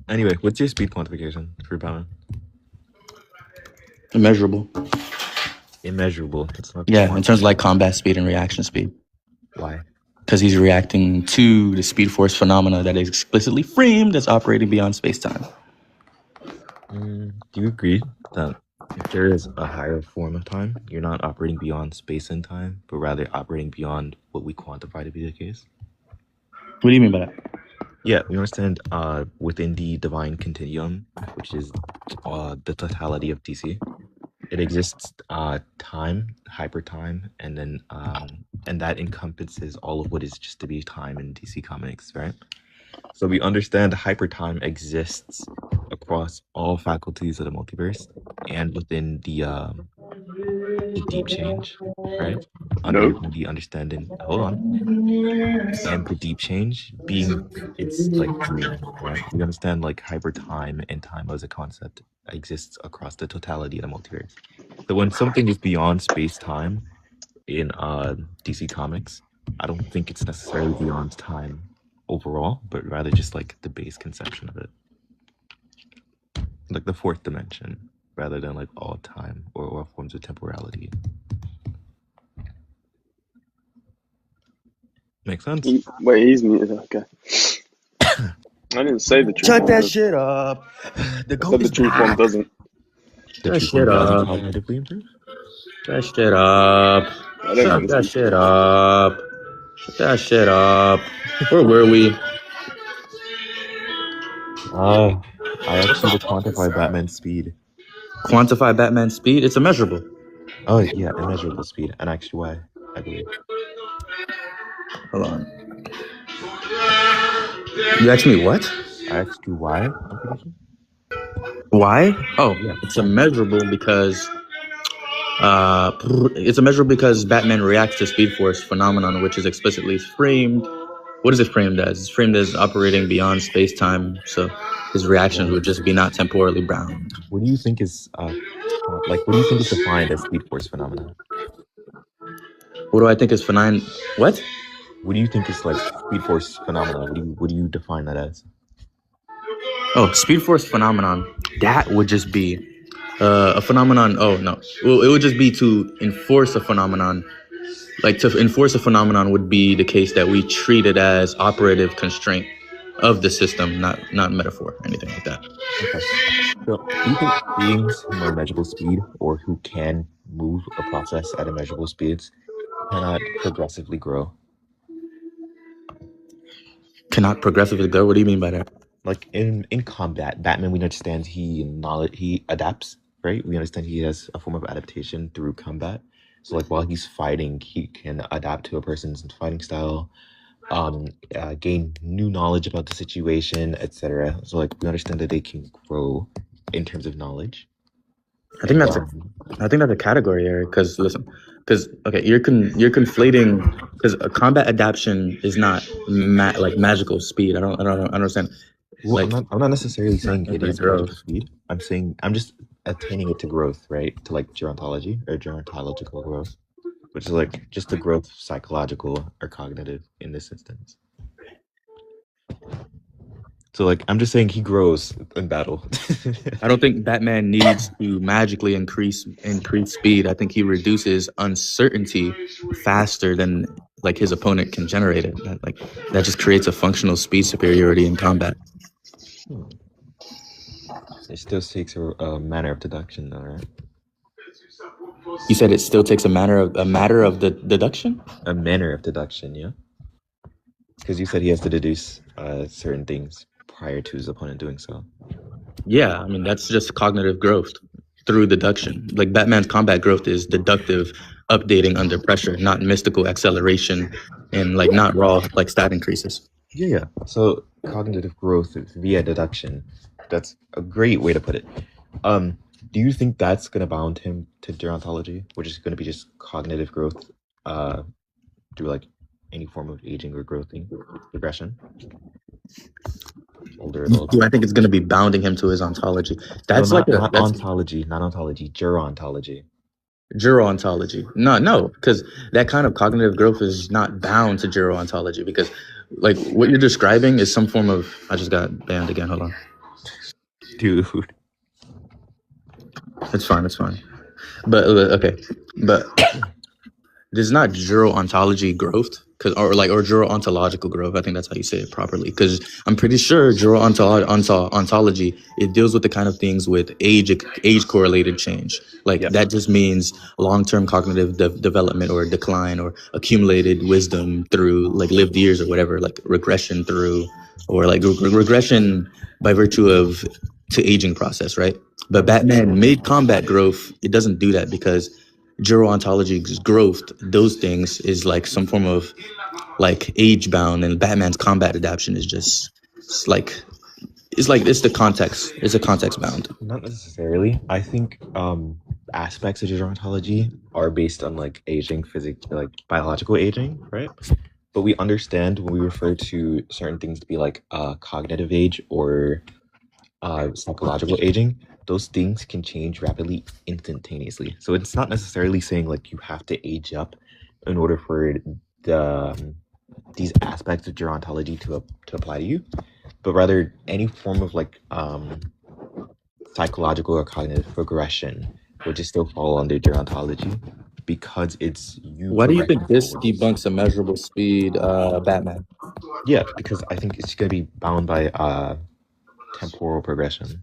Anyway, what's your speed quantification for Batman? Immeasurable. Immeasurable. That's not Yeah, in terms of like combat speed and reaction speed. why. Because he's reacting to the speed force phenomena that is explicitly framed as operating beyond space-time. Do you agree that if there is a higher form of time, you're not operating beyond space and time, but rather operating beyond what we quantify to be the case? What do you mean by that? Yeah, we understand within the divine continuum, which is the totality of DC, it exists time, hypertime, and then and that encompasses all of what is just to be time in DC Comics, right? So we understand hypertime exists across all faculties of the multiverse and within the deep change, right? Under No. the understanding, hold on, and the deep change being it's like dream, right? We understand like hypertime and time as a concept exists across the totality of the multiverse. So when something is beyond space time in DC Comics, I don't think it's necessarily beyond time overall, but rather just like the base conception of it, like the fourth dimension, rather than like all time or forms of temporality. Makes sense. Wait, he's muted. Okay. I didn't say the truth. Shut one that does. shit up. The I goat said the is truth one back. doesn't. The Shut truth shit one doesn't up. cognitively improve. That shit up. I don't Shut know that this. shit up. Shut that shit up. Where were we? I asked you to quantify Batman's speed. Quantify Batman's speed? It's immeasurable. Oh yeah, immeasurable speed, and actually why, I believe. Hold on. You asked me what? I asked you why. I'm pretty sure. Why? Oh, Yeah. it's immeasurable because Batman reacts to Speed Force phenomenon, which is explicitly framed. What is it framed as? It's framed as operating beyond space-time, so his reactions would just be not temporally bound. What do you think is like? What do you think is defined as Speed Force phenomena? What do I think is benign? What? What do you think is like Speed Force phenomena? What do you define that as? Oh, Speed Force phenomenon. That would just be a phenomenon. Oh no, well, it would just be to enforce a phenomenon. Like to enforce a phenomenon would be the case that we treat it as operative constraint of the system, not metaphor, anything like that. Okay. So, do you think beings who are measurable speed or who can move a process at immeasurable speeds cannot progressively grow? Cannot progressively grow? What do you mean by that? Like in combat, Batman, we understand he adapts, right? We understand he has a form of adaptation through combat. So like while he's fighting, he can adapt to a person's fighting style, gain new knowledge about the situation, etc. So like we understand that they can grow in terms of knowledge. I think that's a category error. Because listen, okay, you're conflating, because a combat adaptation is not like magical speed. I don't understand. Well, Like, I'm not necessarily saying it is growth. magical speed. I'm saying I'm just attaining it to growth, right? To like gerontology or gerontological growth, which is like just the growth psychological or cognitive in this instance. So like I'm just saying he grows in battle. I don't think Batman needs to magically increase speed. I think he reduces uncertainty faster than like his opponent can generate it. That just creates a functional speed superiority in combat. It still takes a manner of deduction, though, right? You said it still takes a matter of the deduction. A manner of deduction, yeah. Because you said he has to deduce certain things prior to his opponent doing so. Yeah, I mean that's just cognitive growth through deduction. Like Batman's combat growth is deductive updating under pressure, not mystical acceleration, and like not raw like stat increases. Yeah. So cognitive growth via deduction. That's a great way to put it. Do you think that's gonna bound him to gerontology, which is gonna be just cognitive growth through like any form of aging or growthing progression? Older adult. Do I think it's going to be bounding him to his ontology? That's not ontology, gerontology. Gerontology. No, because that kind of cognitive growth is not bound to gerontology, because like what you're describing is some form of. I just got banned again. Hold on. dude. It's fine. It's fine. But okay. But this is not gerontology growth, or gerontological growth. I think that's how you say it properly. Because I'm pretty sure gerontology, it deals with the kind of things with age correlated change. Like Yep. that just means long term cognitive development or decline or accumulated wisdom through like lived years or whatever, like regression through or like regression by virtue of to aging process, right? But Batman mid combat growth, it doesn't do that because gerontology's growth, those things is like some form of like age bound, and Batman's combat adaptation is just it's the context. It's a context bound. Not necessarily. I think aspects of gerontology are based on like aging, like biological aging, right? But we understand when we refer to certain things to be like cognitive age or psychological aging, those things can change rapidly instantaneously. So it's not necessarily saying like you have to age up in order for the these aspects of gerontology to apply to you, but rather any form of like psychological or cognitive progression would just still fall under gerontology because it's you Why do you think progressing this forward. debunks a measurable speed Batman? Yeah, because I think it's gonna be bound by temporal progression.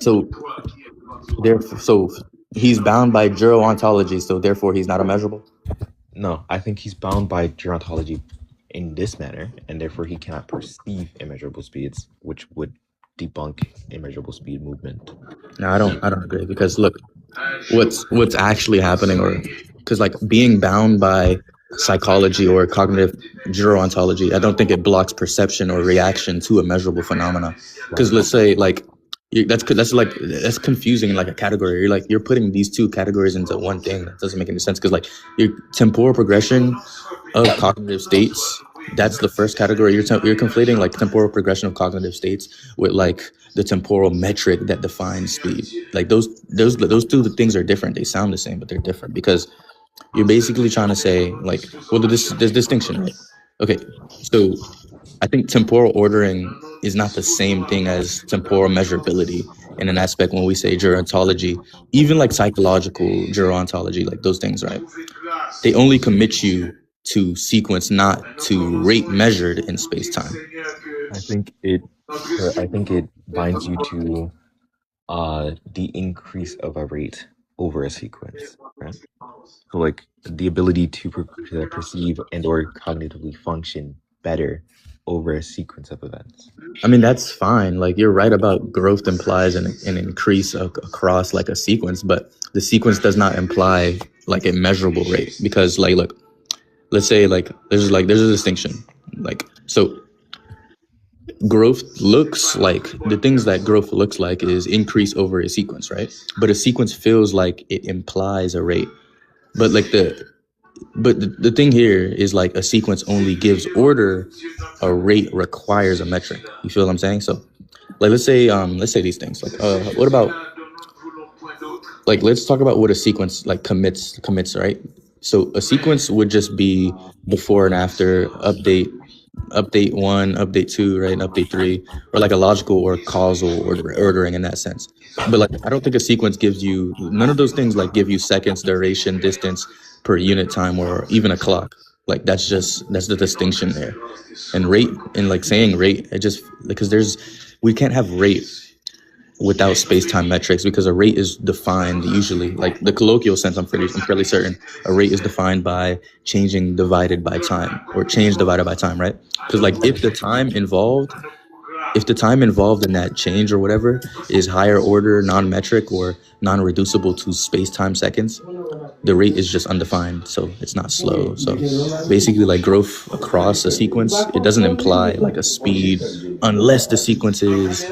So so he's bound by gerontology, so therefore he's not immeasurable. No, I think he's bound by gerontology in this manner, and therefore he cannot perceive immeasurable speeds, which would debunk immeasurable speed movement. No, I don't agree because look, what's actually happening, or because like being bound by psychology or cognitive gerontology, I don't think it blocks perception or reaction to a measurable phenomena. Because let's say like that's confusing in like a category. You're putting these two categories into one thing. That doesn't make any sense because like your temporal progression of cognitive states, that's the first category. You're conflating like temporal progression of cognitive states with like the temporal metric that defines speed. Like those two things are different. They sound the same, but they're different because you're basically trying to say like, well, there's distinction, right? Okay, so I think temporal ordering is not the same thing as temporal measurability in an aspect when we say gerontology, even like psychological gerontology, like those things, right? They only commit you to sequence, not to rate measured in space time. I think it binds you to the increase of a rate over a sequence, right? So like the ability to perceive and or cognitively function better over a sequence of events. I mean, that's fine. Like you're right about growth implies an increase across like a sequence, but the sequence does not imply like a measurable rate because like look, let's say like there's a distinction. Like so growth looks like the things that growth looks like is increase over a sequence, right? But a sequence feels like it implies a rate. But like the thing here is like a sequence only gives order, a rate requires a metric. You feel what I'm saying? So like let's say these things. Like what about like let's talk about what a sequence like commits, right? So a sequence would just be before and after update one, update two, right, and update three, or like a logical or causal ordering in that sense. But like I don't think a sequence gives you none of those things like give you seconds, duration, distance per unit time, or even a clock. Like that's the distinction there. And rate and like saying rate, it just because we can't have rate without space-time metrics because a rate is defined usually like the colloquial sense. I'm fairly certain a rate is defined by changing divided by time or change divided by time, right? Because like if the time involved in that change or whatever is higher order, non-metric or non-reducible to space-time seconds, the rate is just undefined, so it's not slow. So basically like growth across a sequence, it doesn't imply like a speed unless the sequence is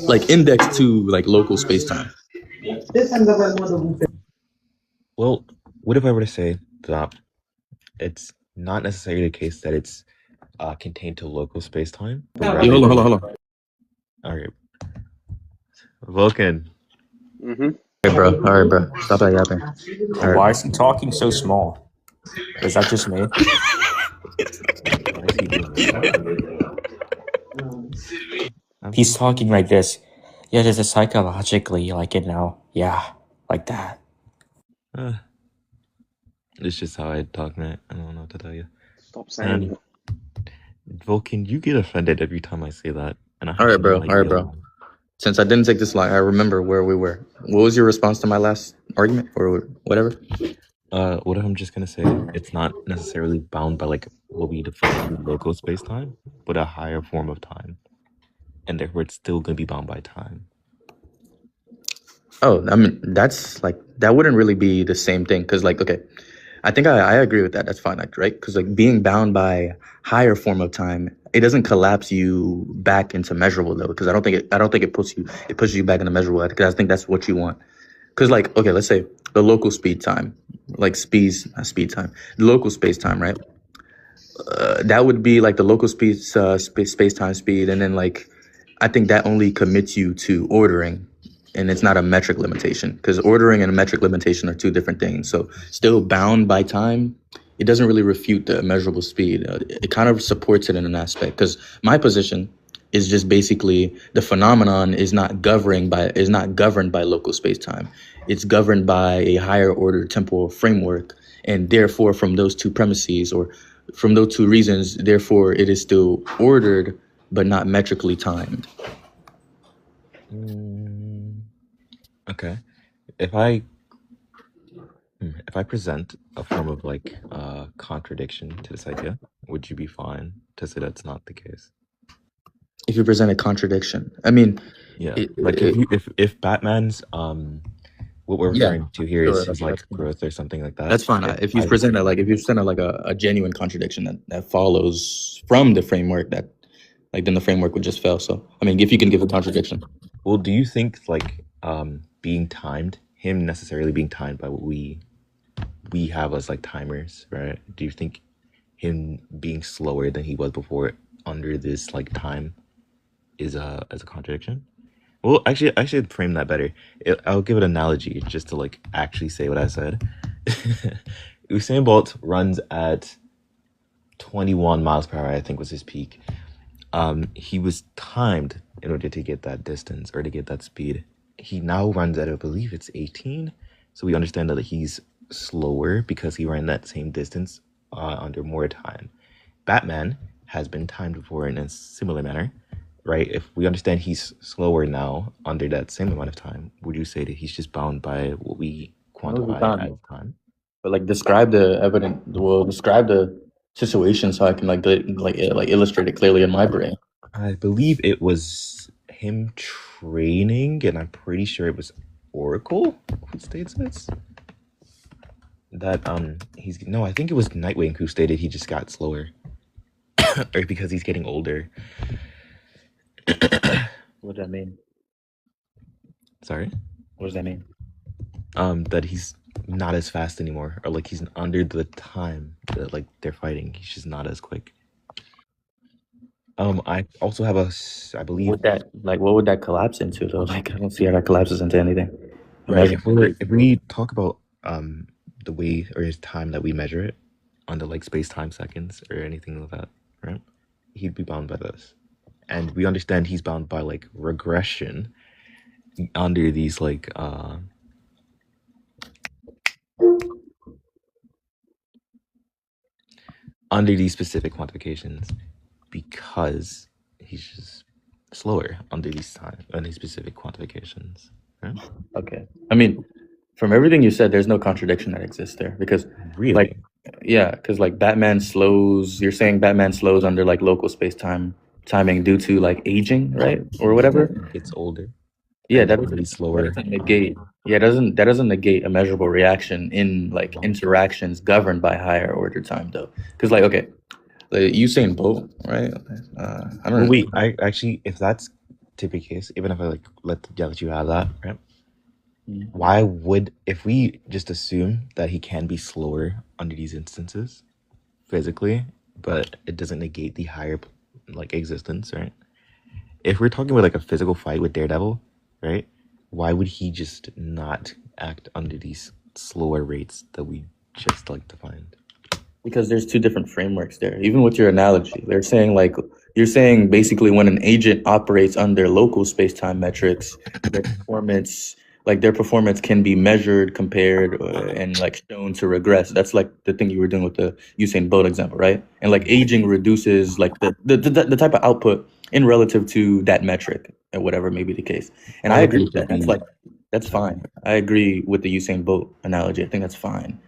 like indexed to like local space-time. Well, what if I were to say that it's not necessarily the case that it's contained to local space-time, but Hey, rather hold on. all right, Vulcan. All right, bro. Stop that yapping. All Why right. is he talking so small? Is that just me? Why is he doing that? He's talking like this. Yeah, just psychologically, yeah, like that. Uh, it's just how I talk, man. I don't know what to tell you. Stop saying And Vulcan, you get offended every time I say that, and I All have right, no bro. All right, idea bro. why. Since I didn't take this long, I remember where we were. What was your response to my last argument or whatever? What I'm just gonna say, it's not necessarily bound by like what we define as local space time, but a higher form of time, and therefore it's still gonna be bound by time. Oh, I mean, that's like, that wouldn't really be the same thing. Cause like, okay, I think I agree with that. That's fine, like, right? Cause like being bound by higher form of time, it doesn't collapse you back into measurable though. Cause I don't think it pushes you back into measurable. Cause I think that's what you want. Cause like, okay, let's say the local speed time, like speed time, the local space time, right? That would be like the local speed, space time speed, and then like I think that only commits you to ordering, and it's not a metric limitation because ordering and a metric limitation are two different things. So still bound by time, it doesn't really refute the measurable speed. It kind of supports it in an aspect because my position is just basically the phenomenon is not governed by local space time. It's governed by a higher order temporal framework, and therefore from those two premises or from those two reasons, therefore it is still ordered but not metrically timed. Okay, if I if I present a form of like contradiction to this idea, would you be fine to say that's not the case? If you present a contradiction, I mean, Yeah, it, like it, if Batman's what we're yeah, referring to here is sure, his like growth or something like that. that's fine. If If you I present if you present like a genuine contradiction that follows from the framework, that like then the framework would just fail. So I mean, if you can give a contradiction. Well, do you think like being timed, him necessarily being timed by what we have as like timers, right? Do you think him being slower than he was before under this like time is a as a contradiction? Well, actually, I should frame that better. I'll give it an analogy just to like actually say what I said. Usain Bolt runs at 21 miles per hour, I think was his peak. He was timed in order to get that distance or to get that speed. He now runs at, I believe it's 18. So we understand that he's slower because he ran that same distance under more time. Batman has been timed before in a similar manner, right? If we understand he's slower now under that same amount of time, would you say that he's just bound by what we quantify as time? But like describe the evidence. Well, describe the situation so I can like illustrate it clearly in my brain. I believe it was him training, and I'm pretty sure it was Oracle who states this. That he's no, I think it was Nightwing who stated he just got slower, or because he's getting older. What does that mean? Sorry, What does that mean? that he's not as fast anymore, or like he's under the time that like they're fighting. He's just not as quick. I also have I believe Would that what would that collapse into though? Like I don't see how that collapses into anything. right. Imagine. If we talk about the way or his time that we measure it on the like space time seconds or anything like that, right? He'd be bound by this, and we understand he's bound by like regression under these like under these specific quantifications because he's just slower under these specific quantifications, right? Okay. I mean, from everything you said, there's no contradiction that exists there because, Really? like, yeah, because like Batman slows. You're saying Batman slows under like local space timing due to like aging, right, or whatever. Gets older. Yeah, And that therefore he's slower. doesn't negate. Yeah, that doesn't negate a measurable reaction in like interactions governed by higher order time though. Because like okay, like Usain Bolt, right? I don't Well, know. wait, I actually, if that's to be the case, even if I like let you have that, right? Why would, if we just assume that he can be slower under these instances physically, but it doesn't negate the higher like existence, right? If we're talking about like a physical fight with Daredevil, right? Why would he just not act under these slower rates that we just like defined? Because there's two different frameworks there. Even with your analogy, they're saying like you're saying basically when an agent operates under local space-time metrics, their performance, their performance can be measured, compared, and like shown to regress. That's like the thing you were doing with the Usain Bolt example, right? And like aging reduces like the type of output in relative to that metric, and whatever may be the case. And I I don't agree think with it should that. That's be. like that's fine. I agree with the Usain Bolt analogy. I think that's fine.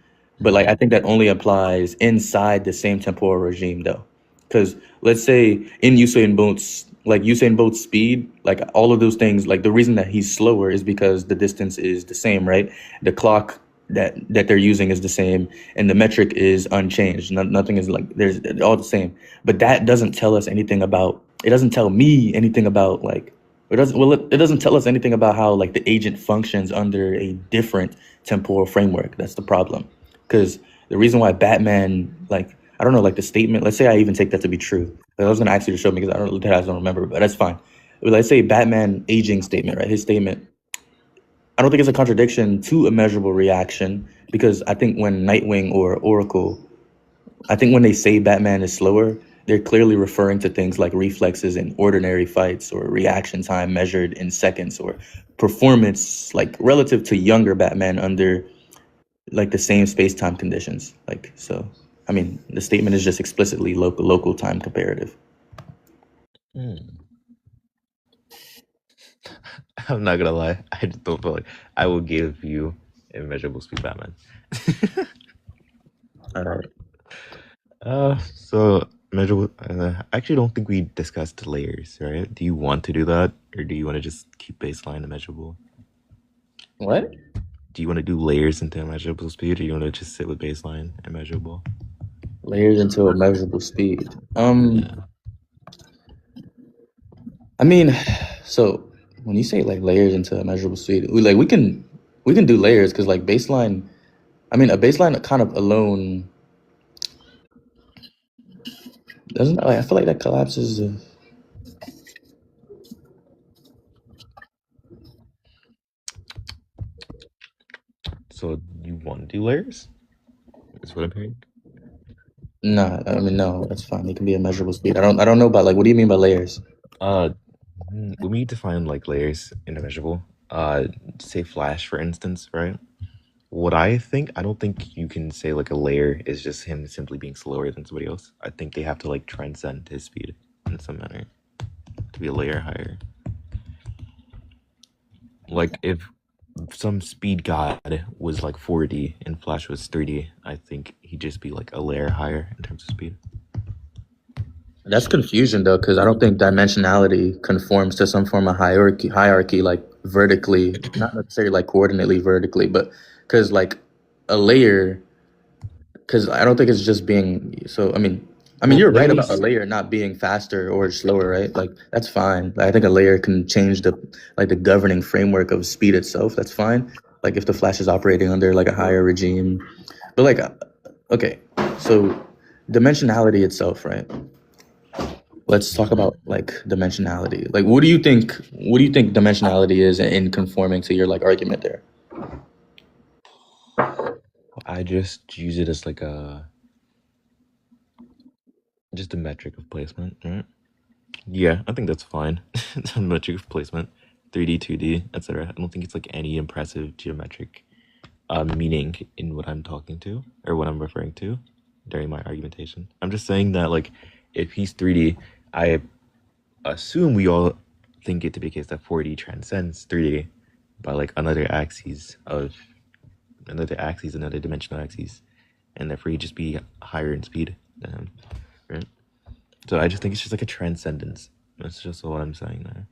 But Mm. like I think that only applies inside the same temporal regime though. Because let's say in Usain Bolt's speed, like all of those things, like the reason that he's slower is because the distance is the same, right? The clock that they're using is the same, and the metric is unchanged. Nothing is like there's all the same. But that doesn't tell us anything about. It doesn't tell me anything about like. It doesn't tell us anything about how like the agent functions under a different temporal framework. That's the problem. Because the reason why Batman, like, I don't know, like the statement, let's say I even take that to be true. Like, I was going to ask you to show me because I don't remember, but that's fine. But let's say Batman aging statement, right? His statement, I don't think it's a contradiction to a measurable reaction because I think when Nightwing or Oracle, I think when they say Batman is slower, they're clearly referring to things like reflexes in ordinary fights or reaction time measured in seconds or performance, like relative to younger Batman under like the same space-time conditions. Like so, I mean, the statement is just explicitly local time comparative. Mm. I'm not gonna lie. I just don't feel like I will give you immeasurable speed Batman. All right. So measurable. I actually don't think we discussed layers, right? Do you want to do that, or do you want to just keep baseline immeasurable? What? Do you want to do layers into immeasurable speed, or do you want to just sit with baseline immeasurable? Layers into a measurable speed. Yeah. I mean, so when you say like layers into a measurable speed, we can do layers because like baseline. I mean, a baseline kind of alone doesn't. Like, I feel like that collapses. So you want to do layers? Is what I'm hearing. Nah, I mean no, that's fine. It can be a measurable speed. I don't know about like what do you mean by layers? Uh, when we define like layers in immeasurable, say Flash for instance, right? What I don't think you can say like a layer is just him simply being slower than somebody else. I think they have to like transcend his speed in some manner to be a layer higher. Like if some speed god was like 4D and Flash was 3D, I think he'd just be like a layer higher in terms of speed. That's confusion though, because I don't think dimensionality conforms to some form of hierarchy like vertically, not necessarily like coordinately vertically, but because like a layer, because I don't think it's just being so. I mean, Well, you're right about a layers. layer not being faster or slower, right? Like that's fine. Like, I think a layer can change the governing framework of speed itself. That's fine. Like if the Flash is operating under like a higher regime, but like okay, so dimensionality itself, right? Let's talk Mhm. about like dimensionality. Like, what do you think dimensionality is in conforming to your like argument there? I just use it as like just a metric of placement, right? Yeah, I think that's fine. It's a metric of placement, 3D, 2D, etc. I don't think it's like any impressive geometric meaning in what I'm talking to or what I'm referring to during my argumentation. I'm just saying that like if he's 3D, I assume we all think it to be the case that 4D transcends 3D by like another dimensional axis, and therefore he'd just be higher in speed than him, right? So I just think it's just like a transcendence. That's just all I'm saying there.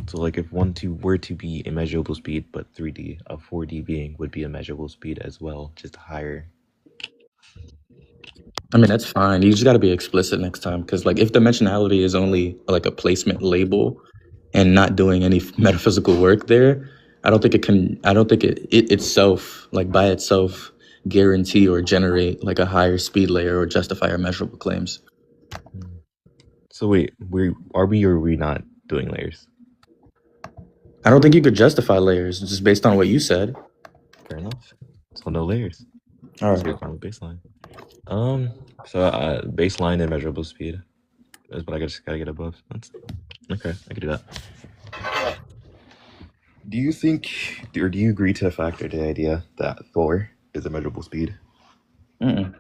So like if 1-2 were to be immeasurable speed, but 3D, a 4D being would be immeasurable speed as well, just higher. I mean, that's fine. You just got to be explicit next time because, like, if dimensionality is only like a placement label and not doing any metaphysical work there, I don't think it can. I don't think it itself, like by itself, guarantee or generate like a higher speed layer or justify our measurable claims. So wait, are we or are we not doing layers? I don't think you could justify layers just based on what you said. Fair enough. So no layers. All So your right. final baseline. So baseline and measurable speed is what I just gotta get above. That's okay. I can do that. Do you think, or do you agree to the fact or the idea that Thor is a measurable speed? Mm-mm.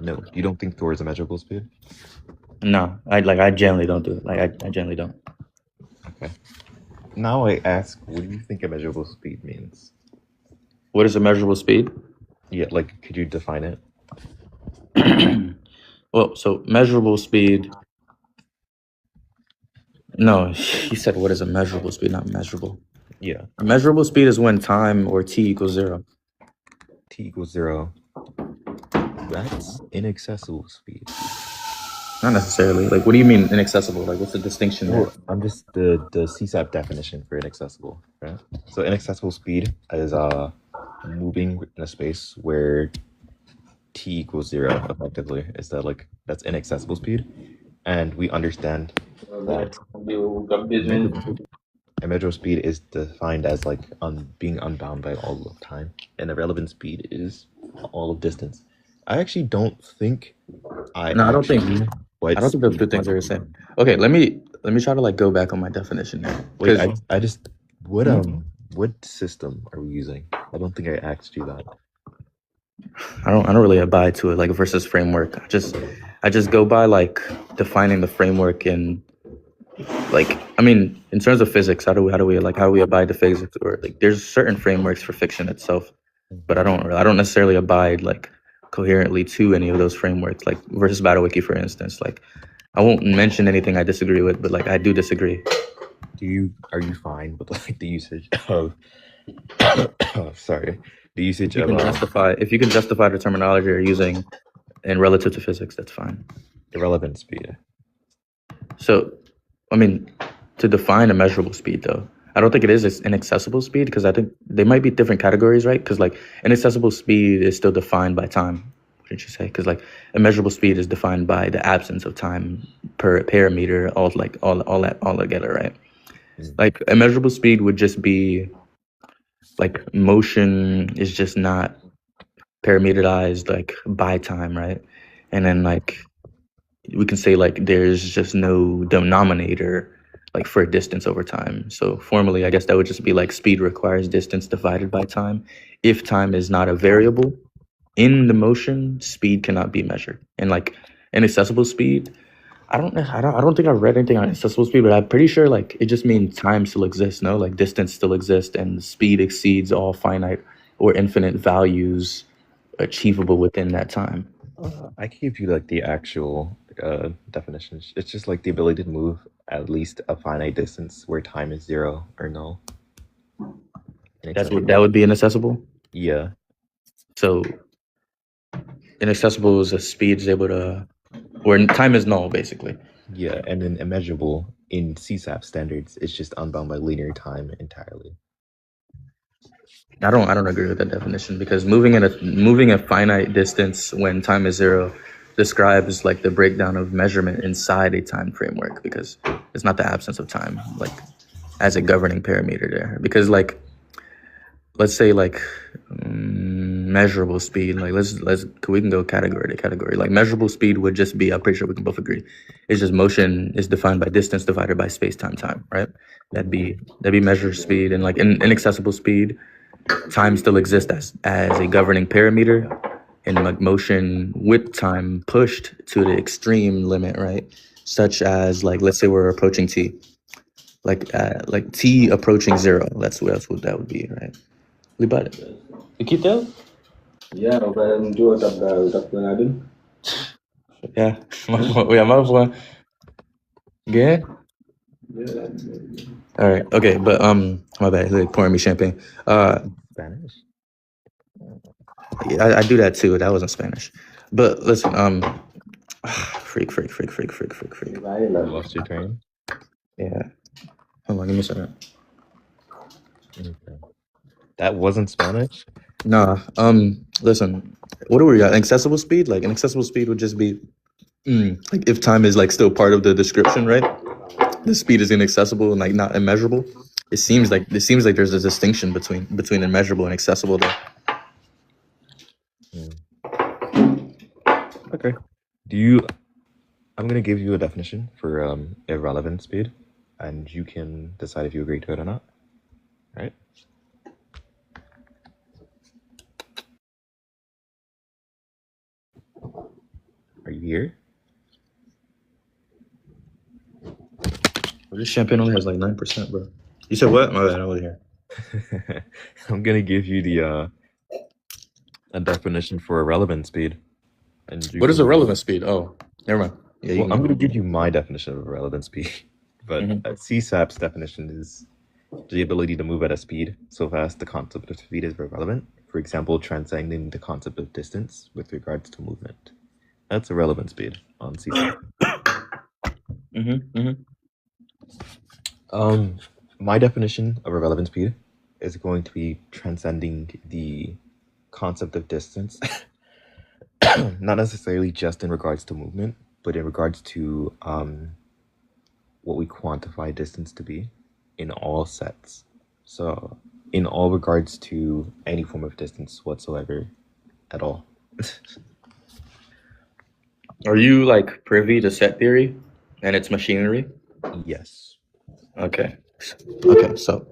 No, you don't think Thor is a measurable speed? No, I generally don't do it. Like I generally don't. Okay. Now I ask, what do you think a measurable speed means? What is a measurable speed? Yeah, like, could you define it? Well, so measurable speed. No, you said what is a measurable speed, not measurable. Yeah, A measurable speed is when time or t equals 0. t equals 0. That's inaccessible speed. Not necessarily. Like, what do you mean inaccessible? Like, what's the distinction there? Well, I'm just the CSAP definition for inaccessible, right? So inaccessible speed is moving in a space where t equals 0 effectively. Is that like that's inaccessible speed? And we understand that measurable speed is defined as like being unbound by all of time, and the relevant speed is all of distance. I actually don't think I No, I don't think. actually I don't think those two things are the same. Okay, let me try to like go back on my definition there. Wait, 'Cause- I just what system are we using? I don't think I asked you that. I don't really abide to it like versus framework. I just go by like defining the framework in like I mean in terms of physics, how do we abide to physics, or like there's certain frameworks for fiction itself, but I don't necessarily abide like coherently to any of those frameworks, like versus Battle Wiki, for instance. Like I won't mention anything I disagree with, but like I do disagree. Are you fine with like the usage of sorry, the usage If you can justify the terminology you're using and relative to physics, that's fine. irrelevant speed? So, I mean, to define a measurable speed, though, I don't think it is inaccessible speed, because I think they might be different categories, right? Because like inaccessible speed is still defined by time, wouldn't you say? Because like a measurable speed is defined by the absence of time per parameter, all together, right? Like a measurable speed would just be like motion is just not parameterized like by time, right? And then like we can say like there's just no denominator like for distance over time. So formally, I guess that would just be like speed requires distance divided by time. If time is not a variable in the motion, speed cannot be measured. And like inaccessible speed, I don't think I've read anything on inaccessible speed, but I'm pretty sure like it just means time still exists, no? Like distance still exists and speed exceeds all finite or infinite values achievable within that time. I gave you like the actual definitions. It's just like the ability to move at least a finite distance where time is 0 or null. That would be inaccessible. Yeah. So inaccessible is a speed is able to, where time is null, basically. Yeah, and then immeasurable in CSAP standards, it's just unbound by linear time entirely. I don't agree with that definition, because moving a finite distance when time is 0 describes like the breakdown of measurement inside a time framework, because it's not the absence of time like as a governing parameter there. Because like let's say like measurable speed, like we can go category to category. Like measurable speed would just be, I'm pretty sure we can both agree, it's just motion is defined by distance divided by space time, right? That'd be measured speed. And like in inaccessible speed, time still exists as a governing parameter, and like motion with time pushed to the extreme limit, right? Such as like let's say we're approaching t, like t approaching 0. That's what that would be, right? Libat. Kita? Ya, orang jual tak pernah ada. Yeah. Yeah, maaf. Yeah. All right. Okay, but my bad. Like pouring me champagne. Spanish? I do that too. That wasn't Spanish. But listen, freak. I lost your train. Yeah. Hold on, give me a second. Okay. That wasn't Spanish? Nah. Listen, what are we at? Inaccessible speed? Like inaccessible speed would just be like if time is like still part of the description, right? The speed is inaccessible and like not immeasurable. It seems like there's a distinction between immeasurable and accessible there. Okay. Do you? I'm gonna give you a definition for irrelevant speed, and you can decide if you agree to it or not. Right? Are you here? Well, this champagne only has like 9%, bro. You said what? My bad, I wasn't here. I'm gonna give you the a definition for irrelevant speed, and you What is can. a relevant speed? Oh, never mind. Yeah, you Well, I'm can. gonna give you my definition of irrelevant speed, but Mhm. CSAP's definition is the ability to move at a speed so fast the concept of speed is irrelevant. For example, transcending the concept of distance with regards to movement. That's irrelevant speed on CSAP. Mm-hmm. Um, my definition of irrelevant speed is going to be transcending the concept of distance, not necessarily just in regards to movement, but in regards to what we quantify distance to be in all sets. So, in all regards to any form of distance whatsoever at all. Are you like privy to set theory and its machinery? Yes. Okay. Okay. So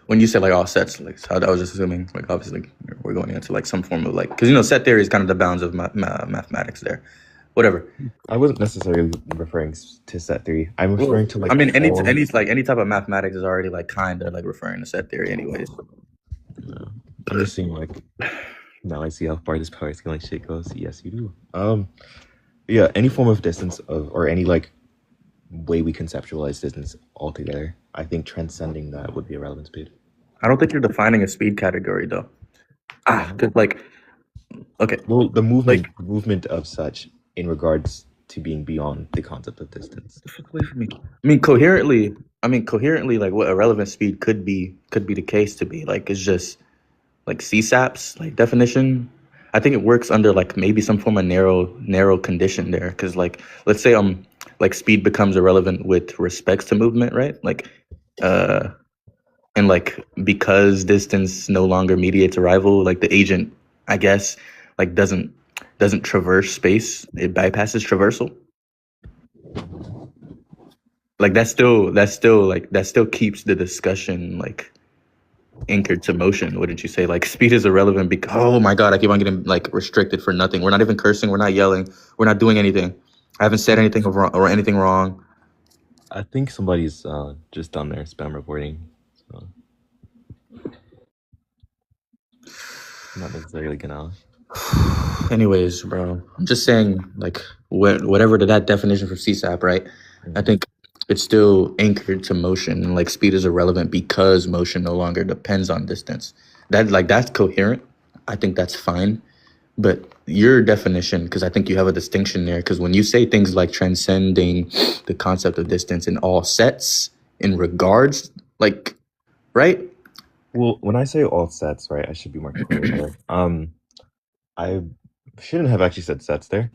when you said like all sets, like so I was just assuming like obviously we're going into like some form of like because set theory is kind of the bounds of mathematics there. Whatever. I wasn't necessarily referring to set theory. I'm Well, referring to I like mean all. any type of mathematics is already like kind of like referring to set theory, anyways. I'm just seeing like now I see how far this power scaling shit goes. Yes, you do. Yeah, any form of distance of or any like way we conceptualize distance altogether. I think transcending that would be a relevant speed. I don't think you're defining a speed category though. Cause like okay, Well, the like movement of such in regards to being beyond the concept of distance. the fuck away from me. I mean coherently, like what a relevant speed could be the case to be like it's just like CSAP's like definition. I think it works under like maybe some form of narrow condition there because like let's say like speed becomes irrelevant with respects to movement, right? Like uh and like because distance no longer mediates arrival, like the agent, I guess, like doesn't traverse space. It bypasses traversal. Like that still keeps the discussion like anchored to motion. Wouldn't you say? Like speed is irrelevant because oh my god, I keep on getting like restricted for nothing. We're not even cursing. We're not yelling. We're not doing anything. I haven't said anything wrong or anything wrong. I think somebody's just done their spam reporting. So I'm not necessarily gonna. Anyways, bro, I'm just saying, like, whatever to that definition for CSAP, right? I think it's still anchored to motion, and like speed is irrelevant because motion no longer depends on distance. That's coherent. I think that's fine. But your definition, because I think you have a distinction there, because when you say things like transcending the concept of distance in all sets, in regards, like, right? Well, when I say all sets, right, I should be more clear there. I shouldn't have actually said sets there.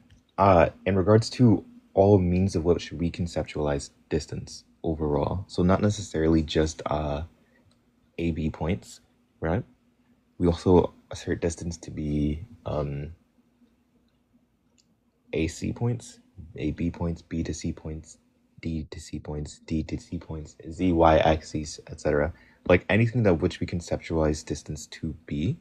In regards to all means of which we conceptualize distance overall, so not necessarily just AB points, right? We also assert distance to be AC points, AB points, B to C points, D to C points, D to C points, Z, Y axes, etc. Like anything that which we conceptualize distance to be.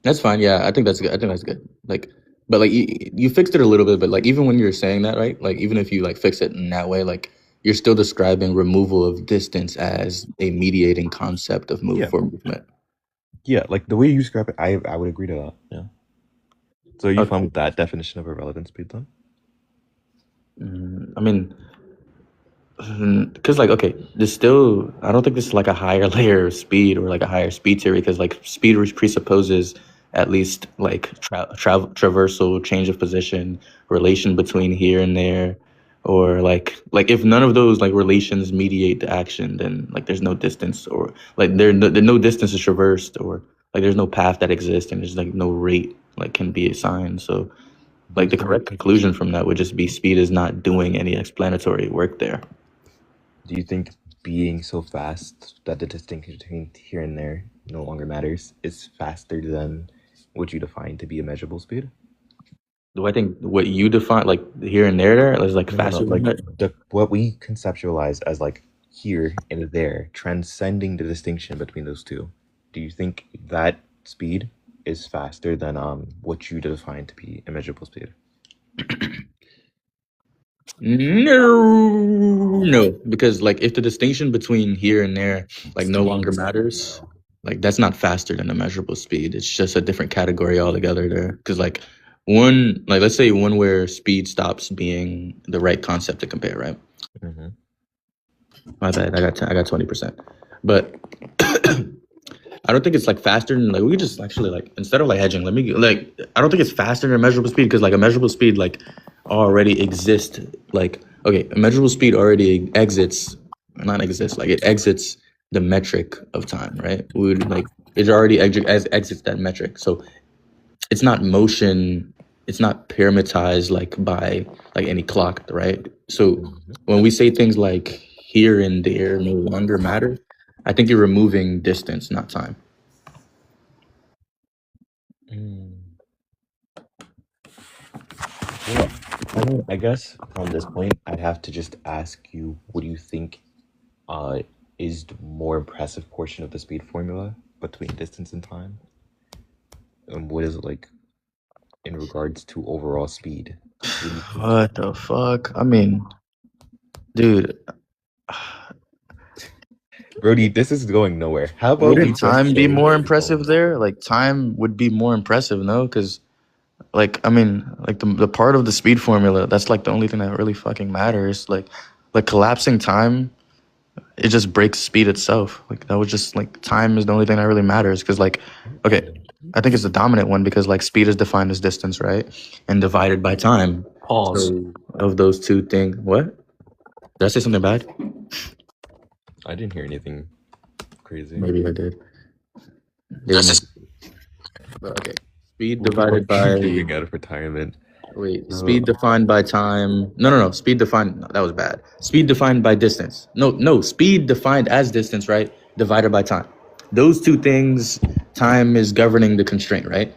That's fine. Yeah, I think that's good. I think that's good. Like, but like you fixed it a little bit, but like even when you're saying that, right? Like even if you like fix it in that way, like you're still describing removal of distance as a mediating concept of Yeah. for movement. Yeah, like the way you describe it, I would agree to that. Yeah. So you Okay. found that definition of irrelevant speed then? I mean, because like okay, there's still I don't think this is like a higher layer of speed or like a higher speed theory because like speed presupposes at least like traversal, change of position, relation between here and there, or like if none of those like relations mediate the action, then like there's no distance or like there no distance is traversed or like there's no path that exists and there's like no rate like can be assigned. So Do you like the think correct conclusion from that would just be speed is not doing any explanatory work there. do you think being so fast that the distinction between here and there no longer matters is faster than would you define to be immeasurable speed? Do I think what you define like here and there is like No, no, faster no. than Like that? what we conceptualize as like here and there, transcending the distinction between those two. Do you think that speed is faster than what you define to be immeasurable speed? No, because like if the distinction between here and there like no longer matters, like that's not faster than immeasurable speed. It's just a different category altogether there. Because like one, like let's say one where speed stops being the right concept to compare, right? Mm-hmm. My bad. I got 20%, but I don't think it's like faster than like we could just actually like instead of like hedging, let me like I don't think it's faster than immeasurable speed because like immeasurable speed like already exists. Like okay, immeasurable speed already exits, not exists. Like it exits the metric of time, right? We would like it already exits that metric. So it's not motion. It's not parameterized like by like any clock, right? So when we say things like here and there no longer matter, I think you're removing distance, not time. Well, I mean, I guess from this point, I'd have to just ask you, what do you think is the more impressive portion of the speed formula between distance and time? And what is it like in regards to overall speed? What do you think? What the fuck? I mean, dude, Brody, this is going nowhere. How about we wouldn't just time be say more impressive there? Like time would be more impressive, no? Because like I mean, like the part of the speed formula, that's like the only thing that really fucking matters. Like collapsing time, it just breaks speed itself. Like that was just like time is the only thing that really matters. Because like, okay, I think it's the dominant one because like speed is defined as distance, right? And divided by time. Pause. So of those two things, what? Did I say something bad? I didn't hear anything crazy. Maybe I did. But okay. Speed divided by Getting out of retirement. wait. Speed defined by time. No. Speed defined. No, that was bad. Speed defined by distance. No. Speed defined as distance, right? Divided by time. Those two things. Time is governing the constraint, right?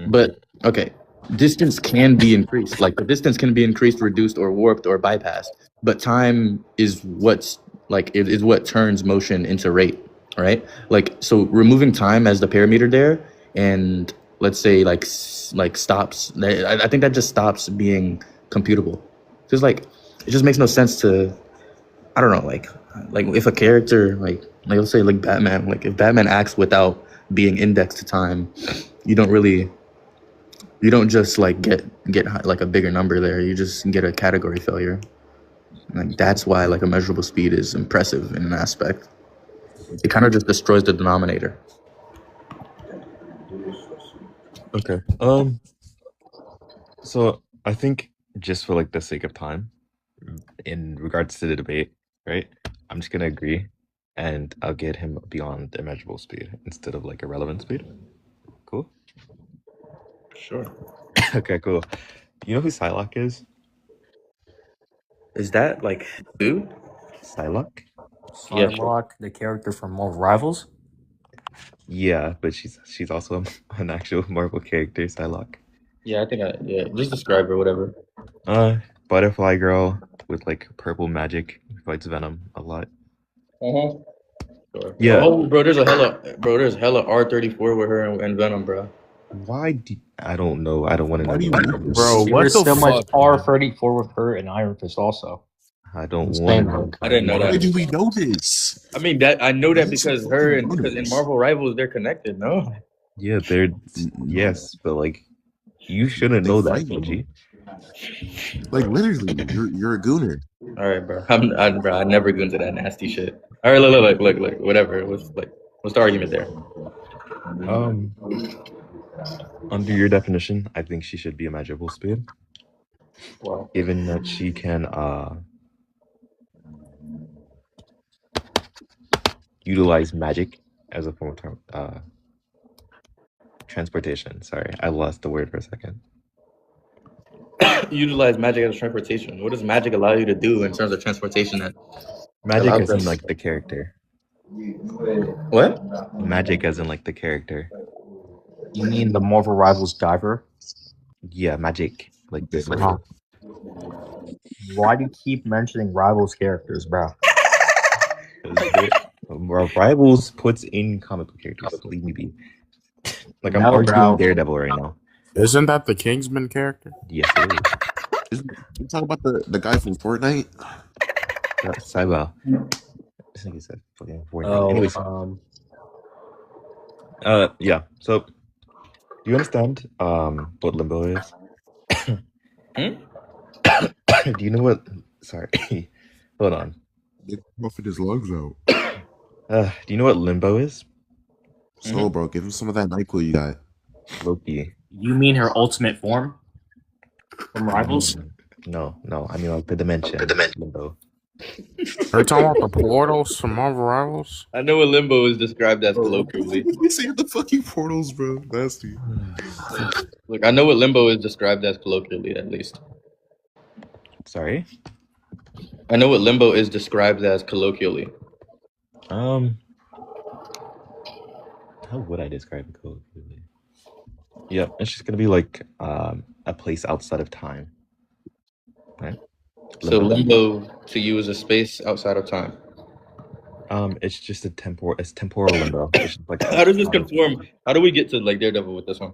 But okay, distance can be increased. Like the distance can be increased, reduced, or warped, or bypassed. But time is what's like it is what turns motion into rate, right? Like so, removing time as the parameter there, and let's say like stops. I think that just stops being computable. Just like it just makes no sense to. I don't know, like if a character like let's say like Batman, like if Batman acts without being indexed to time, you don't just like get like a bigger number there. You just get a category failure. Like that's why like immeasurable speed is impressive in an aspect. It kind of just destroys the denominator. Okay. So I think just for like the sake of time, in regards to the debate, right? I'm just gonna agree, and I'll get him beyond immeasurable speed instead of like irrelevant speed. Cool. Sure. Okay, cool. You know who Psylocke is? Is that like dude? Psylocke? Yeah, sure. Psylocke, the character from Marvel Rivals. Yeah, but she's also an actual Marvel character, Psylocke. Yeah, I think yeah. Just describe her, whatever. Butterfly girl with like purple magic who fights Venom a lot. Sure. Yeah. Oh, bro, there's hella R34 with her and Venom, bro. Why do I don't know. I don't want to know. Why do you Bro, what there's the so much fuck? R34 with her and Iron Fist also. I don't Insane, want to bro. know. I didn't know Why that. do we know this? I mean that I know that Why is because it her fucking and because in obvious? Marvel Rivals they're connected, no? Yeah, they're yes, but like you shouldn't know that, PG. Like literally, you're a gooner. All right, bro. I never go into that nasty shit. All right, look, whatever. What's the argument there? Under your definition, I think she should be a magical speed, Wow. given that she can utilize magic as a form of transportation. Sorry, I lost the word for a second. Utilize magic as transportation. What does magic allow you to do in terms of transportation? That Magic allows as in us- like the character. what? Magic as in like the character. You mean the Marvel Rivals diver? Yeah, magic. Like this one. Bro. Why do you keep mentioning Rivals characters, bro? Rivals puts in comic book characters. Leave me be. Like I'm No, arguing bro. Daredevil right now. Isn't that the Kingsman character? Yes, it is. You talk about the guy from Fortnite? Cyber. I think he said fucking Fortnite. Oh, Anyways, yeah. So, do you understand what limbo is? Hmm? Do you know what? Sorry, hold on. They puffing his lungs out. Do you know what limbo is? So, bro, give him some of that NyQuil you got. Loki. you mean her ultimate form from Rivals? No. I mean like the dimension. Limbo. Are you talking about the portals from Marvel Rivals? I know what limbo is described as colloquially. You say the fucking portals, bro. Nasty. Look, I know what limbo is described as colloquially, at least. Sorry. I know what limbo is described as colloquially. How would I describe it colloquially? Yeah, it's just gonna be like a place outside of time. Right? So limbo to you is a space outside of time. It's just it's temporal limbo. It's just like How does this conform? How do we get to like Daredevil with this one?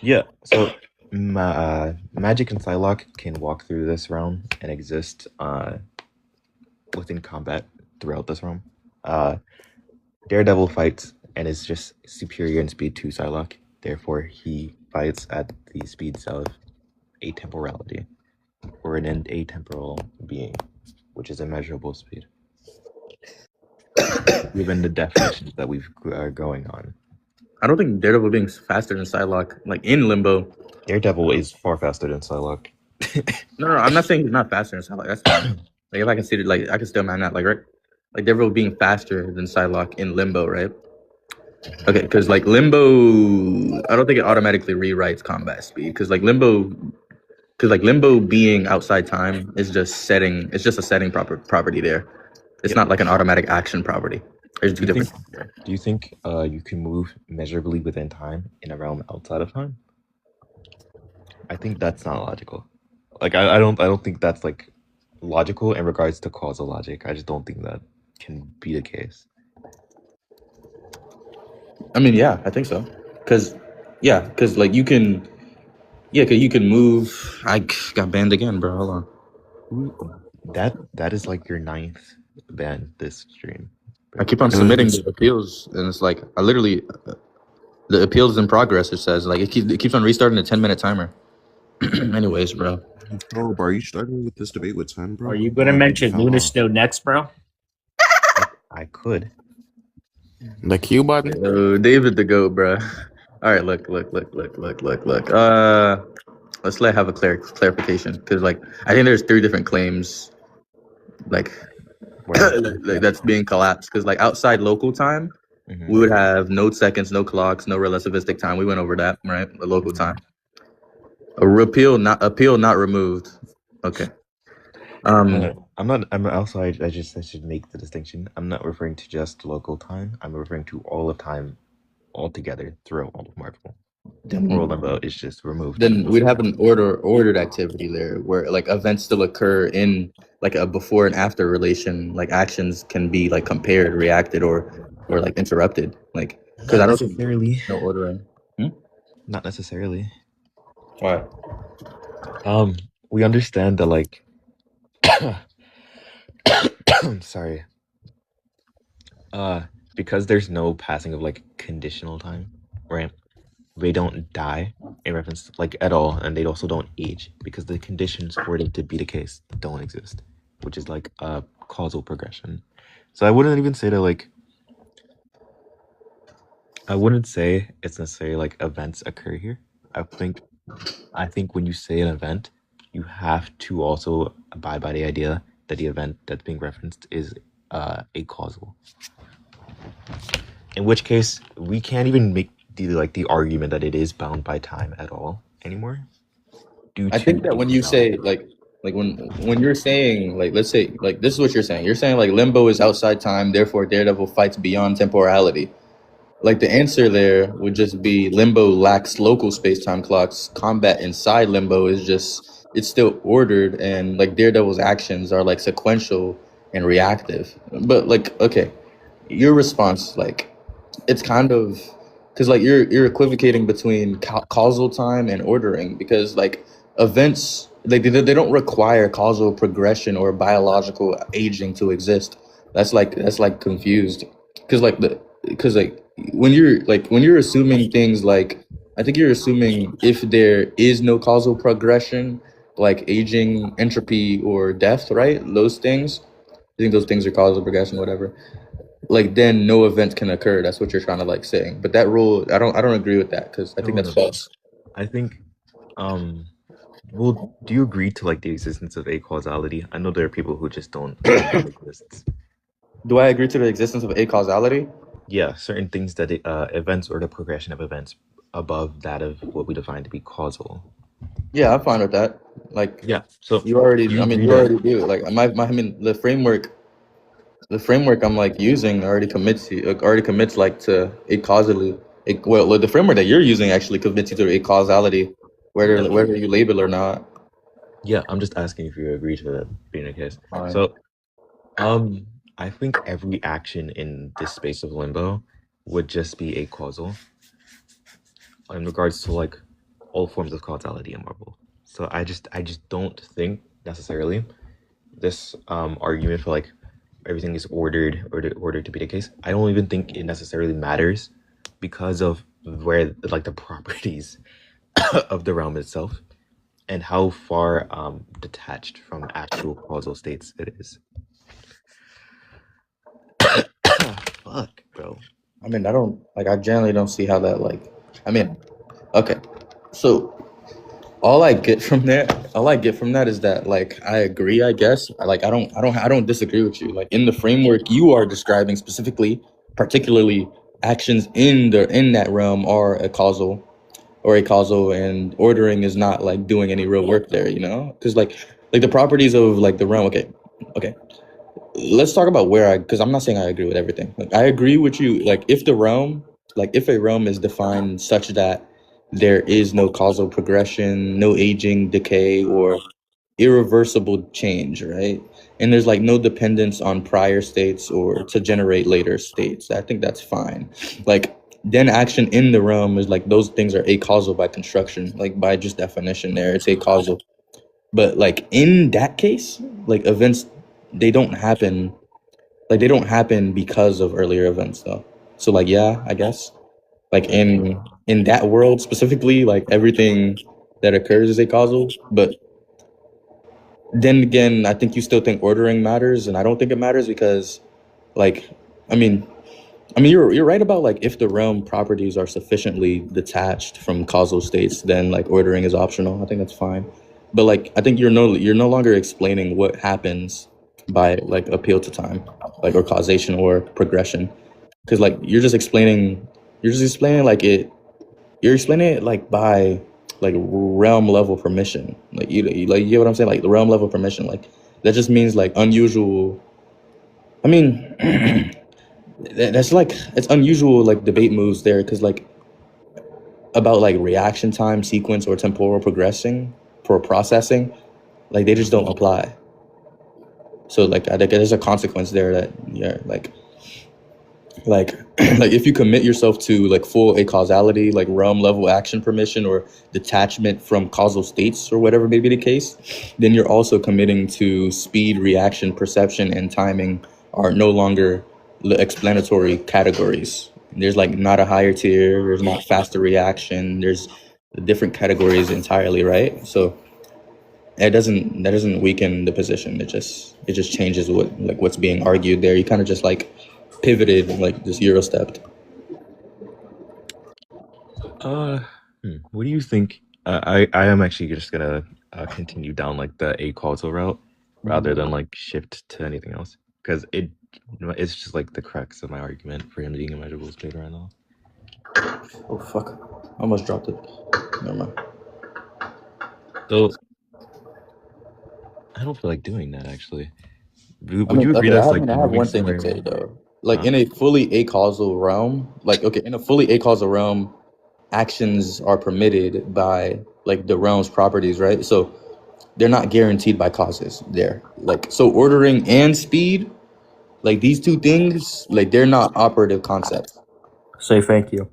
Yeah, so Magic and Psylocke can walk through this realm and exist within combat throughout this realm. Daredevil fights and is just superior in speed to Psylocke. Therefore, he fights at the speeds of atemporality, or an atemporal being, which is immeasurable speed. Given the definitions that we've are going on. I don't think Daredevil being faster than Psylocke, like in limbo. Daredevil is far faster than Psylocke. No, I'm not saying he's not faster than Psylocke. That's fine. Like if I consider, like I can still man that, like right, like Daredevil being faster than Psylocke in limbo, right? Okay, because like limbo, I don't think it automatically rewrites combat speed. Because like limbo being outside time is just setting. It's just a setting property there. It's not like an automatic action property. There's two different. Do you think you can move measurably within time in a realm outside of time? I think that's not logical. Like I don't think that's like logical in regards to causal logic. I just don't think that can be the case. I mean, yeah, I think so. Cause like you can, cause you can move. I got banned again, bro. Hold on. That is like your 9th ban this stream. I keep on submitting the appeals, and it's like I literally the appeals in progress. It says like it keeps on restarting a 10-minute timer. Anyways, bro. Bro, are you struggling with this debate with time, bro? Are you gonna mention Luna Snow next, bro? I could. The Q button? David the GOAT, bro. All right, look. Let's have a clarification because like I think there's 3 different claims, like that's being collapsed because like outside local time, we would have no seconds, no clocks, no relativistic time. We went over that, right? The local time. Appeal not removed. Okay. I'm also I should make the distinction. I'm not referring to just local time. I'm referring to all of time altogether throughout all of Marvel. Temporal limbo is just removed. Then we'd have an ordered activity there where like events still occur in like a before and after relation, like actions can be like compared, reacted, or like interrupted. Like because I don't necessarily no ordering. Not necessarily. Why? We understand that like sorry. Because there's no passing of like conditional time, right? They don't die in reference like at all, and they also don't age because the conditions for it to be the case don't exist, which is like a causal progression. So I wouldn't even say that like I wouldn't say it's necessarily like events occur here. I think when you say an event, you have to also abide by the idea that the event that's being referenced is a causal. In which case, we can't even make the argument that it is bound by time at all anymore. I think that when you say like when you're saying like let's say like this is what you're saying. You're saying like limbo is outside time, therefore Daredevil fights beyond temporality. Like the answer there would just be limbo lacks local space-time clocks. Combat inside limbo is just it's still ordered, and like Daredevil's actions are like sequential and reactive. But like okay, your response like it's kind of because like you're equivocating between causal time and ordering because like events they don't require causal progression or biological aging to exist. That's like confused because like the because like when you're assuming things like I think you're assuming if there is no causal progression like aging, entropy, or death, right? Those things. I think those things are causal progression, whatever like then no event can occur. That's what you're trying to like say. But that rule, I don't agree with that because I think No, that's no, no. false. I think, um, well, do you agree to like the existence of a causality? I know there are people who just don't think it exists. Do I agree to the existence of a causality? Yeah, certain things that events or the progression of events above that of what we define to be causal. Yeah, I'm fine with that. Like Yeah. So you already, do you I mean, agree you that? already do. Like I mean, the framework I'm like using already commits like to a causally. Well, the framework that you're using actually commits you to a causality, Yeah. whether you label or not. Yeah. I'm just asking if you agree to that being the case. Fine. So, I think every action in this space of limbo would just be a causal in regards to like all forms of causality in Marvel. So I just don't think necessarily this argument for like everything is ordered to be the case. I don't even think it necessarily matters because of where like the properties of the realm itself and how far detached from actual causal states it is. Fuck, bro. I mean, I don't like. I generally don't see how that like. I mean, okay. So all I get from that is that like I agree, I guess. Like I don't disagree with you. Like in the framework you are describing specifically, particularly actions in that realm are a causal and ordering is not like doing any real work there, you know? Because like the properties of like the realm, okay. Let's talk about where I because I'm not saying I agree with everything. Like I agree with you. Like if a realm is defined such that there is no causal progression, no aging, decay, or irreversible change, right? And there's like no dependence on prior states or to generate later states. I think that's fine. Like then action in the realm is like those things are acausal by construction, like by just definition there, it's acausal. But like in that case, like events they don't happen they don't happen because of earlier events though. So like yeah, I guess. Like in that world specifically, like everything that occurs is a causal. But then again, I think you still think ordering matters, and I don't think it matters because like I mean you're right about like if the realm properties are sufficiently detached from causal states, then like ordering is optional. I think that's fine. But like I think you're no longer explaining what happens by like appeal to time, like or causation or progression. Because like you're just explaining like you're explaining it like by like realm level permission. Like you get what I'm saying? Like the realm level permission. Like that just means like unusual. I mean that's like it's unusual like debate moves there because like about like reaction time, sequence, or temporal progressing for processing, like they just don't apply. So like I think there's a consequence there that yeah like like if you commit yourself to like full acausality, like realm level action permission or detachment from causal states or whatever may be the case, then you're also committing to speed, reaction, perception, and timing are no longer the explanatory categories. There's like not a higher tier, there's not faster reaction, there's different categories entirely, right? So that doesn't weaken the position. It just changes what's being argued there. You kind of just like pivoted and like just euro stepped. Uh, what do you think? I am actually just gonna continue down like the a causal route rather than like shift to anything else because it's just like the crux of my argument for him being immeasurable state right now. Oh fuck! I almost dropped it. Never mind. So I don't feel like doing that actually. I Would mean, you agree okay. that's like I have moving one thing to somewhere? say though. like Huh? in a fully acausal realm, like okay, in a fully acausal realm, actions are permitted by like the realm's properties, right? So they're not guaranteed by causes there. Like so ordering and speed, like these two things, like they're not operative concepts. Say thank you.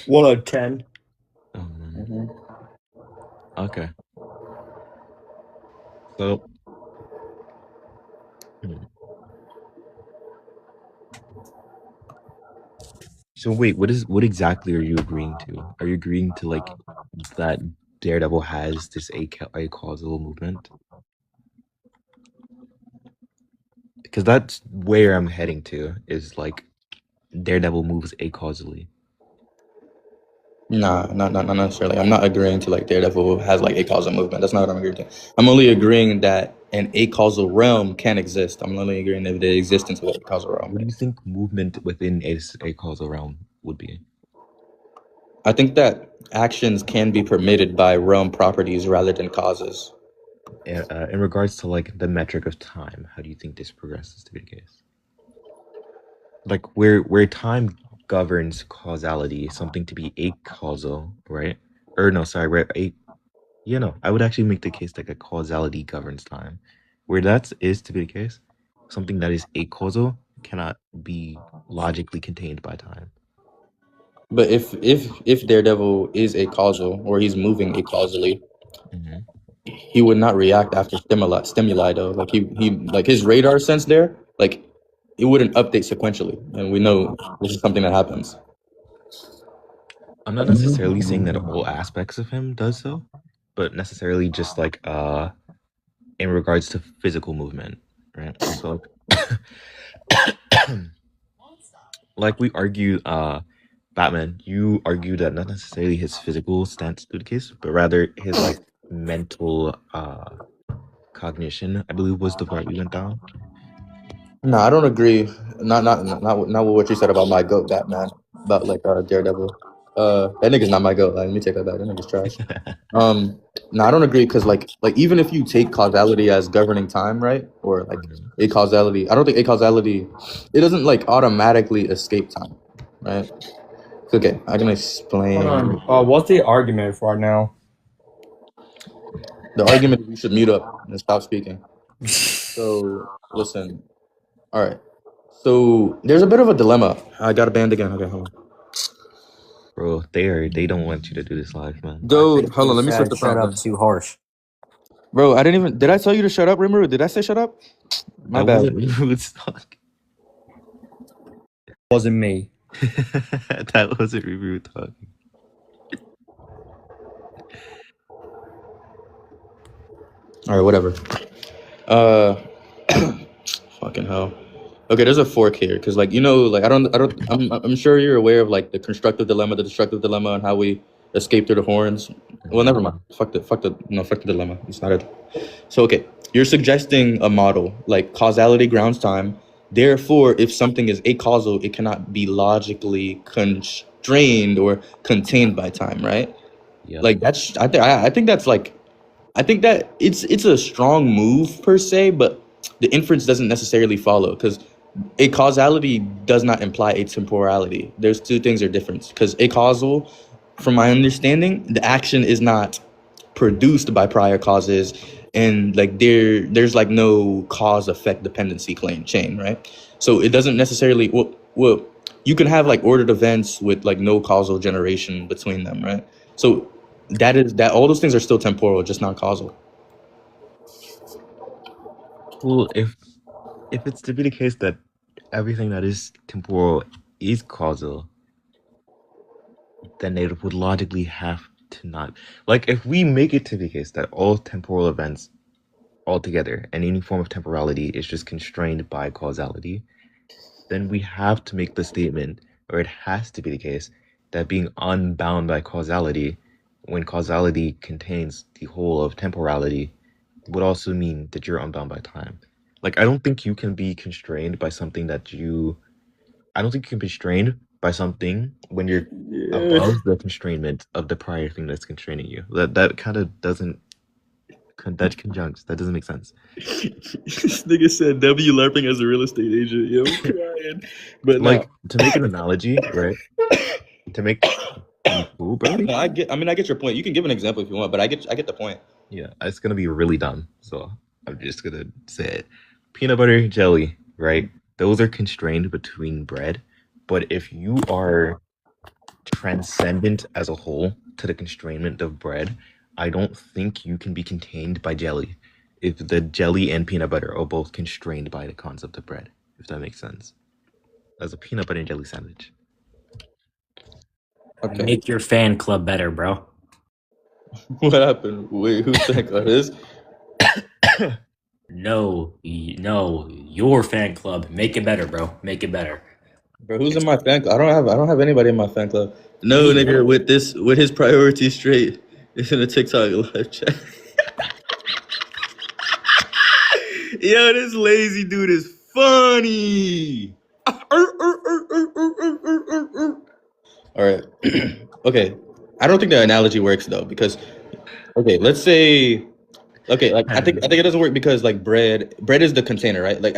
1 out of 10. Mhm. Okay. So, hmm. So wait, what exactly are you agreeing to? Are you agreeing to like that Daredevil has this acausal movement? Because that's where I'm heading to, is like Daredevil moves acausally. Nah, not necessarily. I'm not agreeing to like Daredevil has like acausal movement. That's not what I'm agreeing to. I'm only agreeing that an acausal realm can exist. I'm only agreeing that they exist into the acausal realm. What do you think movement within a causal realm would be? I think that actions can be permitted by realm properties rather than causes. In regards to like the metric of time, how do you think this progresses to be the case? Like where time governs causality, something to be acausal, right? Or no, sorry, where I would actually make the case that a causality governs time. Where that is to be the case, something that is acausal cannot be logically contained by time. But if Daredevil is acausal or he's moving acausally, Mm-hmm. he would not react after stimuli though. Like he like his radar sense there, like it wouldn't update sequentially, and we know this is something that happens. I'm not necessarily saying that all aspects of him does so, but necessarily just like in regards to physical movement, right? So like we argue Batman, you argue that not necessarily his physical stance to the case, but rather his like mental cognition, I believe was the part we went down. No, I don't agree. Not with what you said about my goat, Batman. About like Daredevil. That nigga's not my goat. Like, let me take that back. That nigga's trash. No, I don't agree because like even if you take causality as governing time, right? Or like Mhm. a causality, I don't think a causality it doesn't like automatically escape time, right? Okay, I can explain. Hold on. What's the argument for right now? The argument is you should mute up and stop speaking. So listen. All right. So there's a bit of a dilemma. I got a band again. Okay, hold on. Bro, they don't want you to do this live, man. Dude, hold on. Let me switch Said the shut prompt up then. too harsh. Bro, I didn't even. Did I tell you to shut up, Rimuru? Did I say shut up? My That bad. wasn't Rude Wasn't me. That wasn't Rude talking. All right, whatever. Uh, fucking hell. Okay, there's a fork here because, like, like I'm sure you're aware of like the constructive dilemma, the destructive dilemma, and how we escape through the horns. Well, never mind. Fuck the dilemma. It's not it. So okay, you're suggesting a model like causality grounds time. Therefore, if something is acausal, it cannot be logically constrained or contained by time, right? Yep. Like that's I think that's like I think that it's a strong move per se, but the inference doesn't necessarily follow because a causality does not imply a temporality. There's two things are different because a causal, from my understanding, the action is not produced by prior causes, and like there's like no cause effect dependency chain, right? So it doesn't necessarily well you can have like ordered events with like no causal generation between them, right? So that all those things are still temporal, just not causal. Well, if it's to be the case that everything that is temporal is causal, then it would logically have to not. Like, if we make it to the case that all temporal events altogether and any form of temporality is just constrained by causality, then we have to make the statement, or it has to be the case, that being unbound by causality, when causality contains the whole of temporality, would also mean that you're unbound by time. Like, I don't think you can be constrained by something that you. I don't think you can be constrained by something when you're Yeah. above the constrainment of the prior thing that's constraining you. That kind of doesn't that conjuncts. That doesn't make sense. This nigga said W LARPing as a real estate agent. Yo, I'm crying. But no, Like to make an analogy, right? To make you cool, Brody? no, I get your point. You can give an example if you want, but I get the point. Yeah, it's gonna be really dumb. So I'm just gonna say it. Peanut butter jelly, right? Those are constrained between bread. But if you are transcendent as a whole to the constrainment of bread, I don't think you can be contained by jelly. If the jelly and peanut butter are both constrained by the concept of bread, if that makes sense. As a peanut butter and jelly sandwich. Okay. Make your fan club better, bro. What happened? Wait, who's saying this? No, your fan club. Make it better, bro. Make it better. Bro, who's in my fan club? I don't have anybody in my fan club. No, nigga, with his priorities straight. It's in a TikTok live chat. Yo, this lazy dude is funny. All right. Okay. I don't think the analogy works though, because okay, let's say okay, like I think it doesn't work because like bread is the container, right? Like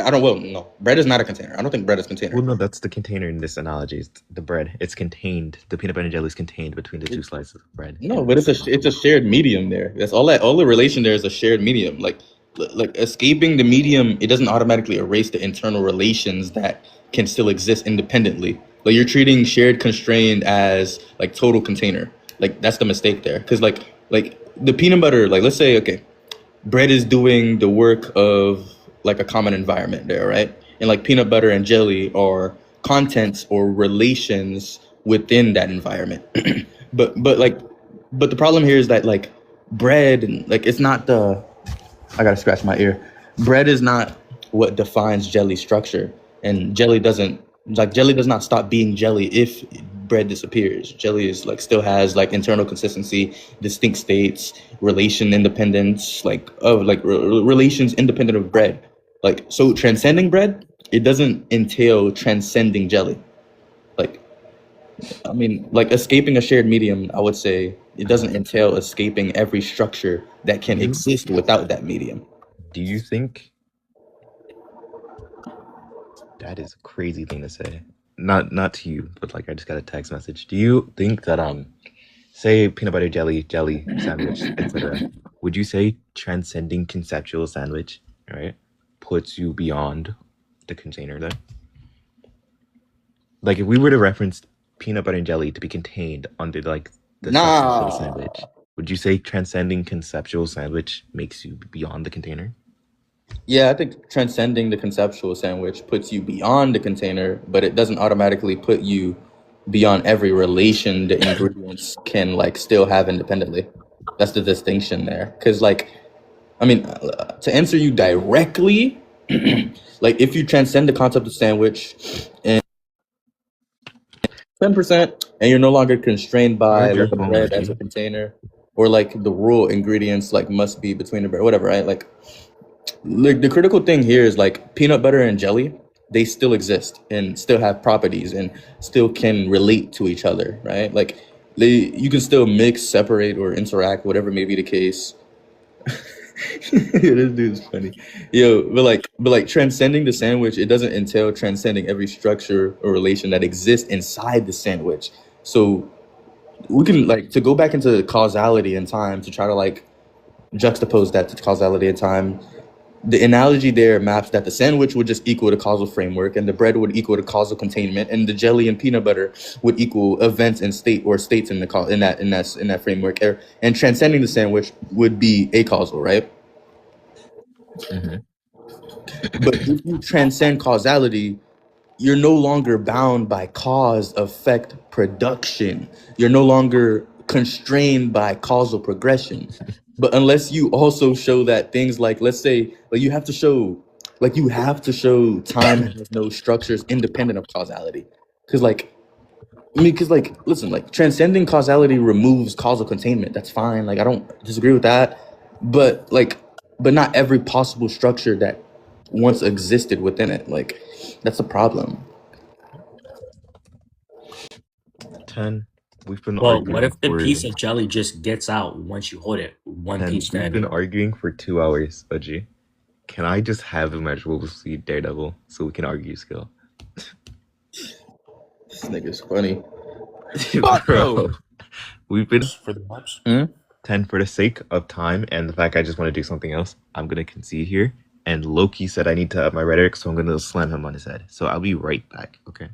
bread is not a container. I don't think bread is a container. Well, no, that's the container in this analogy. It's the bread. It's contained. The peanut butter and jelly is contained between the two slices of bread. No, but it's a shared medium there. That's all the relation there is a shared medium. Like escaping the medium, it doesn't automatically erase the internal relations that can still exist independently. Like you're treating shared constrained as like total container. Like that's the mistake there. Cause like the peanut butter, like let's say, okay, bread is doing the work of like a common environment there, right? And like peanut butter and jelly are contents or relations within that environment. but the problem here is that like bread, like it's not the, I gotta scratch my ear. Bread is not what defines jelly structure, and jelly does not stop being jelly if bread disappears. Jelly is like still has like internal consistency, distinct states, relation independence, like of like relations independent of bread. Like so, transcending bread, it doesn't entail transcending jelly. Like, I mean, like escaping a shared medium, I would say it doesn't entail escaping every structure that can exist without that medium. Do you think that is a crazy thing to say? Not to you, but like I just got a text message. Do you think that say peanut butter jelly sandwich, etc. Would you say transcending conceptual sandwich, right, puts you beyond the container then? Like if we were to reference peanut butter and jelly to be contained under like the substance of the sandwich, would you say transcending conceptual sandwich makes you beyond the container? Yeah, I think transcending the conceptual sandwich puts you beyond the container, but it doesn't automatically put you beyond every relation the ingredients can like still have independently. That's the distinction there. Because like, I mean, to answer you directly, like if you transcend the concept of sandwich and 10%, and you're no longer constrained by like, the bread as a container, or like the raw ingredients like must be between the bread, whatever, right? Like the critical thing here is like peanut butter and jelly, they still exist and still have properties and still can relate to each other, right? Like you can still mix, separate, or interact, whatever may be the case. This dude's funny. Yo, but like transcending the sandwich, it doesn't entail transcending every structure or relation that exists inside the sandwich. So we can like to go back into causality and time to try to like juxtapose that to causality and time. The analogy there maps that the sandwich would just equal the causal framework, and the bread would equal the causal containment, and the jelly and peanut butter would equal events and states in that framework. And transcending the sandwich would be acausal, right? Mm-hmm. But if you transcend causality, you're no longer bound by cause, effect, production. You're no longer constrained by causal progression. But unless you also show that things like, let's say, like you have to show time has no structures independent of causality. Because listen, like transcending causality removes causal containment. That's fine. Like I don't disagree with that. But not every possible structure that once existed within it. Like that's a problem. 10. We've been Well, arguing what if the for piece of jelly just gets out once you hold it? One 10. piece We've then. been arguing for 2 hours, Oji. Can I just have Immeasurable Speed Daredevil so we can argue skill? This nigga's funny. Bro, no. we've been For the marks. 10 for the sake of time and the fact I just want to do something else. I'm gonna concede here. And Loki said I need to up my rhetoric, so I'm gonna slam him on his head. So I'll be right back, okay?